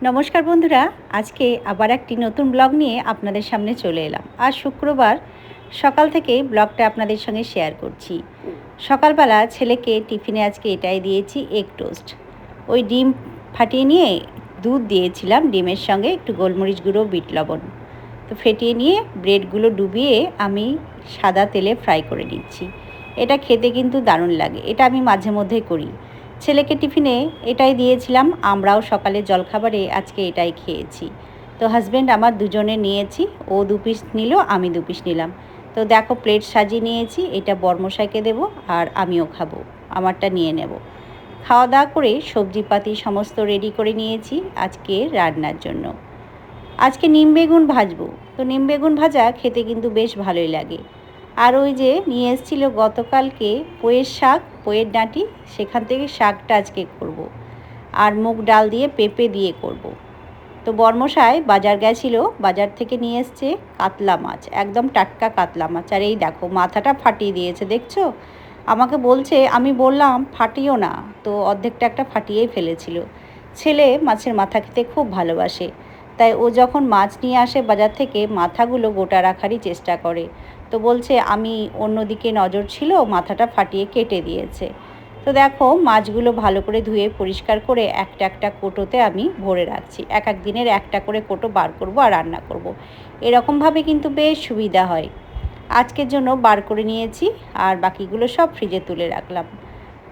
নমস্কার বন্ধুরা, আজকে আবার একটি নতুন ব্লগ নিয়ে আপনাদের সামনে চলে এলাম। আজ শুক্রবার সকাল থেকেই ব্লগটা আপনাদের সঙ্গে শেয়ার করছি। সকালবেলা ছেলেকে টিফিনে আজকে এটাই দিয়েছি, এগ টোস্ট। ওই ডিম ফাটিয়ে নিয়ে দুধ দিয়েছিলাম, ডিমের সঙ্গে একটু গোলমরিচ গুঁড়ো, বিট লবণ। তো ফেটিয়ে নিয়ে ব্রেডগুলো ডুবিয়ে আমি সাদা তেলে ফ্রাই করে নিচ্ছি। এটা খেতে কিন্তু দারুণ লাগে, এটা আমি মাঝে মধ্যেই করি। ছেলেকে টিফিনে এটাই দিয়েছিলাম, আমরাও সকালে জলখাবারে আজকে এটাই খেয়েছি। তো হাজব্যান্ড আমার দুজনে নিয়েছি, ও 2 পিস নিল, আমি 2 পিস নিলাম। তো দেখো প্লেট সাজিয়ে নিয়েছি, এটা বরমশাইকে দেবো আর আমিও খাবো, আমারটা নিয়ে নেব। খাওয়া দাওয়া করে সবজিপাতি সমস্ত রেডি করে নিয়েছি আজকে রান্নার জন্য। আজকে নিম বেগুন ভাজবো। তো নিম বেগুন ভাজা খেতে কিন্তু বেশ ভালোই লাগে। আর ওই যে নিয়ে এসেছিল গতকালকে পুঁইয়ের শাক, পুঁইয়ের ডাঁটি, সেখান থেকে শাকটা আজকে করব। আর মুগ ডাল দিয়ে পেঁপে দিয়ে করব। তো বর্মশাই বাজার গেছিল, বাজার থেকে নিয়ে এসছে কাতলা মাছ, একদম টাটকা কাতলা মাছ। আর এই দেখো মাথাটা ফাটিয়ে দিয়েছে, দেখছো? আমাকে বলছে, আমি বললাম ফাটিও না, তো অর্ধেকটা একটা ফাটিয়েই ফেলেছিল। ছেলে মাছের মাথা খেতে খুব ভালোবাসে, তাই ও যখন মাছ নিয়ে আসে বাজার থেকে মাথাগুলো গোটা রাখারই চেষ্টা করে। তো বলছে আমি অন্যদিকে নজর ছিল, মাথাটা ফাটিয়ে কেটে দিয়েছে। তো দেখো মাছগুলো ভালো করে ধুয়ে পরিষ্কার করে একটা একটা কোটোতে আমি ভরে রাখছি। এক এক দিনের একটা করে কোটো বার করব আর রান্না করব। এরকমভাবে কিন্তু বেশ সুবিধা হয়। আজকের জন্য বার করে নিয়েছি আর বাকিগুলো সব ফ্রিজে তুলে রাখলাম।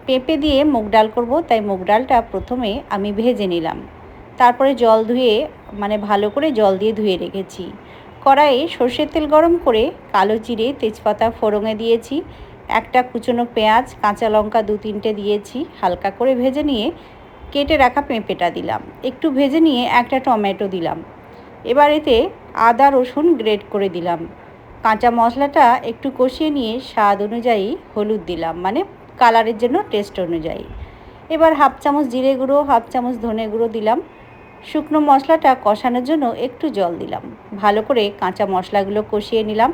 পেঁপে দিয়ে মুগ ডাল করব, তাই মুগ ডালটা প্রথমে আমি ভেজে নিলাম। তারপরে জল ধুয়ে ভালো করে জল দিয়ে ধুয়ে রেখেছি। কড়াইয়ে সর্ষের তেল গরম করে কালো জিরে, তেজপাতা ফোড়নে দিয়েছি। একটা কুচনো পেঁয়াজ, কাঁচা লঙ্কা 2-3টে দিয়েছি। হালকা করে ভেজে নিয়ে কেটে রাখা পেঁপেটা দিলাম। একটু ভেজে নিয়ে একটা টমেটো দিলাম। এবার এতে আদা রসুন গ্রেট করে দিলাম। কাঁচা মশলাটা একটু কষিয়ে নিয়ে স্বাদ অনুযায়ী হলুদ দিলাম, কালারের জন্য, টেস্ট অনুযায়ী। এবার 1/2 চামচ জিরে গুঁড়ো, 1/2 চামচ ধনে গুঁড়ো দিলাম। শুকনো মশলাটা কষানোর জন্য একটু জল দিলাম। ভালো করে কাঁচা মশলাগুলো কষিয়ে নিলাম।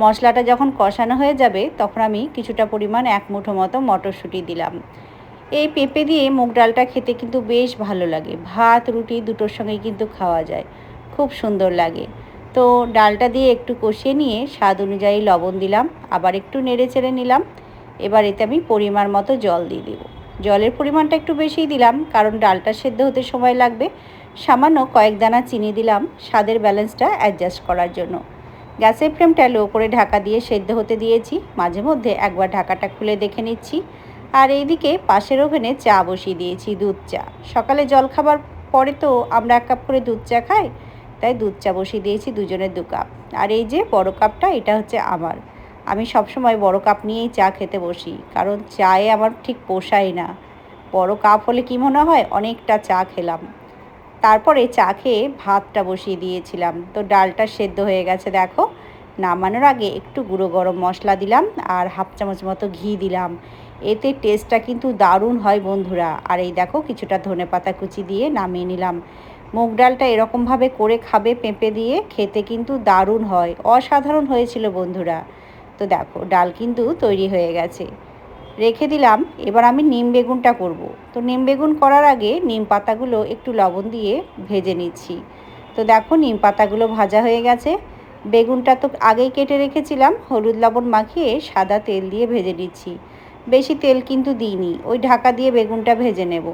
মশলাটা যখন কষানো হয়ে যাবে তখন আমি কিছুটা পরিমাণ 1 মুঠো মতো মটরশুঁটি দিলাম। এই পেঁপে দিয়ে মুগ ডালটা খেতে কিন্তু বেশ ভালো লাগে, ভাত রুটি দুটোর সঙ্গেই কিন্তু খাওয়া যায়, খুব সুন্দর লাগে। তো ডালটা দিয়ে একটু কষিয়ে নিয়ে স্বাদ অনুযায়ী লবণ দিলাম, আবার একটু নেড়ে চেড়ে নিলাম। এবার এতে আমি পরিমাণ মতো জল দিয়ে দেবো। জলের পরিমাণটা একটু বেশিই দিলাম, কারণ ডালটা সেদ্ধ হতে সময় লাগবে। সামান্য কয়েক দানা চিনি দিলাম স্বাদের ব্যালেন্সটা অ্যাডজাস্ট করার জন্য। গ্যাসের ফ্লেমটা লো করে ঢাকা দিয়ে সেদ্ধ হতে দিয়েছি। মাঝে মধ্যে একবার ঢাকাটা খুলে দেখে নিচ্ছি। আর এইদিকে পাশের ওভেনে চা বসিয়ে দিয়েছি, দুধ চা। সকালে জলখাবার পরে তো আমরা 1 কাপ করে দুধ চা খাই, তাই দুধ চা বসিয়ে দিয়েছি, দুজনের 2 কাপ। আর এই যে বড় কাপটা, এটা হচ্ছে আমার। আমি সবসময় বড় কাপ নিয়েই চা খেতে বসি, কারণ চায়ে আমার ঠিক পোষায় না। বড় কাপ হলে কি মনে হয় অনেকটা চা খেলাম। তারপরে চা খেয়ে ভাতটা বসিয়ে দিয়েছিলাম। তো ডালটা সেদ্ধ হয়ে গেছে দেখো। নামানোর আগে একটু গুঁড়ো গরম মশলা দিলাম আর 1/2 চামচ মতো ঘি দিলাম। এতে টেস্টটা কিন্তু দারুণ হয় বন্ধুরা। আর এই দেখো কিছুটা ধনেপাতা কুচি দিয়ে নামিয়ে নিলাম। মুগ ডালটা এরকমভাবে করে খাবে পেঁপে দিয়ে, খেতে কিন্তু দারুণ হয়, অসাধারণ হয়েছিল বন্ধুরা। তো দেখো ডাল কিন্তু তৈরি হয়ে গেছে, রেখে দিলাম। এবার আমি নিম বেগুনটা করব। তো নিম বেগুন করার আগে নিম পাতাগুলো একটু লবণ দিয়ে ভেজে নিচ্ছি। তো দেখো নিম পাতাগুলো ভাজা হয়ে গেছে। বেগুনটা তো আগেই কেটে রেখেছিলাম, হলুদ লবণ মাখিয়ে সাদা তেল দিয়ে ভেজে নিচ্ছি। বেশি তেল কিন্তু দিইনি, ওই ঢাকা দিয়ে বেগুনটা ভেজে নেব।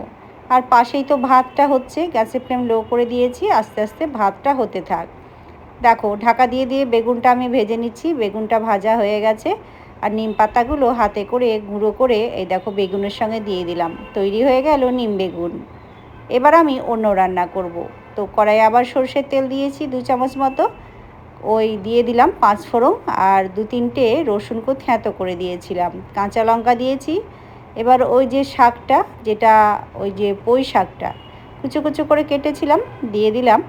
আর পাশেই তো ভাতটা হচ্ছে, গ্যাসের ফ্লেম লো করে দিয়েছি, আস্তে আস্তে ভাতটা হতে থাক। দেখো ঢাকা দিয়ে দিয়ে বেগুনটা আমি ভেজে নিচ্ছি। বেগুনটা ভাজা হয়ে গেছে। আর নিম পাতাগুলো হাতে করে গুঁড়ো করে এই দেখো বেগুনের সঙ্গে দিয়ে দিলাম। তৈরি হয়ে গেল নিম বেগুন। এবার আমি অন্য রান্না করব। তো কড়াইয়ে আবার সরষের তেল দিয়েছি 2 চামচ মতো। ওই দিয়ে দিলাম 5 ফোড়ন আর 2-3টে রসুনকে থ্যাঁতো করে দিয়েছিলাম, কাঁচা লঙ্কা দিয়েছি। এবার ওই যে শাকটা, যেটা ওই যে পুঁই শাকটা কুচো কুচো করে কেটেছিলাম, দিয়ে দিলাম।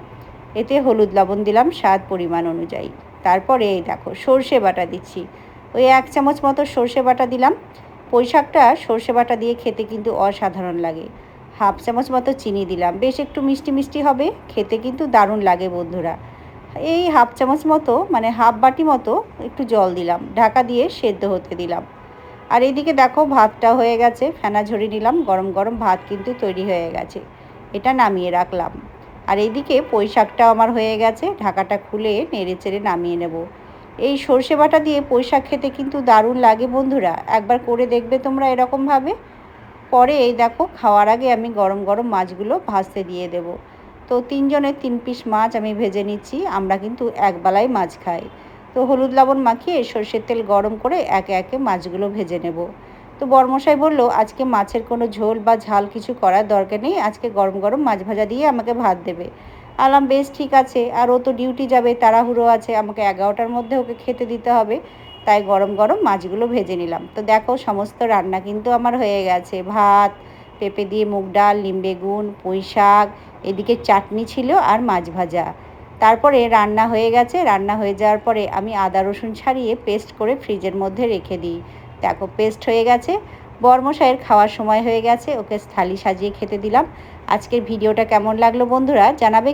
এতে হলুদ লবণ দিলাম স্বাদ পরিমাণ অনুযায়ী। তারপরে এই দেখো সর্ষে বাটা দিচ্ছি, ওই 1 চামচ মতো সর্ষে বাটা দিলাম। পুঁই শাকটা সর্ষে বাটা দিয়ে খেতে কিন্তু অসাধারণ লাগে। 1/2 চামচ মতো চিনি দিলাম, বেশ একটু মিষ্টি মিষ্টি হবে, খেতে কিন্তু দারুণ লাগে বন্ধুরা। এই 1/2 চামচ মতো, 1/2 বাটি মতো একটু জল দিলাম, ঢাকা দিয়ে সেদ্ধ হতে দিলাম। আর এইদিকে দেখো ভাতটা হয়ে গেছে, ফেনা ঝরিয়ে নিলাম। গরম গরম ভাত কিন্তু তৈরি হয়ে গেছে, এটা নামিয়ে রাখলাম। আর এইদিকে পুঁই শাকটাও আমার হয়ে গেছে, ঢাকাটা খুলে নেড়ে চেড়ে নামিয়ে নেব। এই সর্ষে বাটা দিয়ে পুঁই শাক খেতে কিন্তু দারুণ লাগে বন্ধুরা, একবার করে দেখবে তোমরা এরকমভাবে। পরে এই দেখো খাওয়ার আগে আমি গরম গরম মাছগুলো ভাজতে দিয়ে দেব। তো 3 জনের 3 পিস মাছ আমি ভেজে নিচ্ছি, আমরা কিন্তু একবেলায় মাছ খাই। তো হলুদ লবণ মাখিয়ে সর্ষের তেল গরম করে একে একে মাছগুলো ভেজে নেব। তো বরমশাই বলল আজকে মাছের কোনো ঝোল বা ঝাল কিছু করার দরকার নেই, আজকে গরম গরম মাছ ভাজা দিয়ে আমাকে ভাত দেবে। আলাম বেশ ঠিক আছে, আর ও তো ডিউটি যাবে, তাড়াহুড়ো আছে, আমাকে 11টার মধ্যে ওকে খেতে দিতে হবে, তাই গরম গরম মাছগুলো ভেজে নিলাম। তো দেখো সমস্ত রান্না কিন্তু আমার হয়ে গেছে, ভাত, পেঁপে দিয়ে মুগ ডাল, নিম বেগুন, পুঁই শাক, এদিকে চাটনি ছিল আর মাছ ভাজা। তারপরে রান্না হয়ে গেছে, রান্না হয়ে যাওয়ার পরে আমি আদা রসুন ছাড়িয়ে পেস্ট করে ফ্রিজের মধ্যে রেখে দিই। দেখো পেস্ট হয়ে গেছে, বরমশাইয়ের খাওয়ার সময় হয়ে গেছে, ওকে থালি সাজিয়ে খেতে দিলাম। আজকের ভিডিওটা কেমন লাগলো বন্ধুরা জানাবে।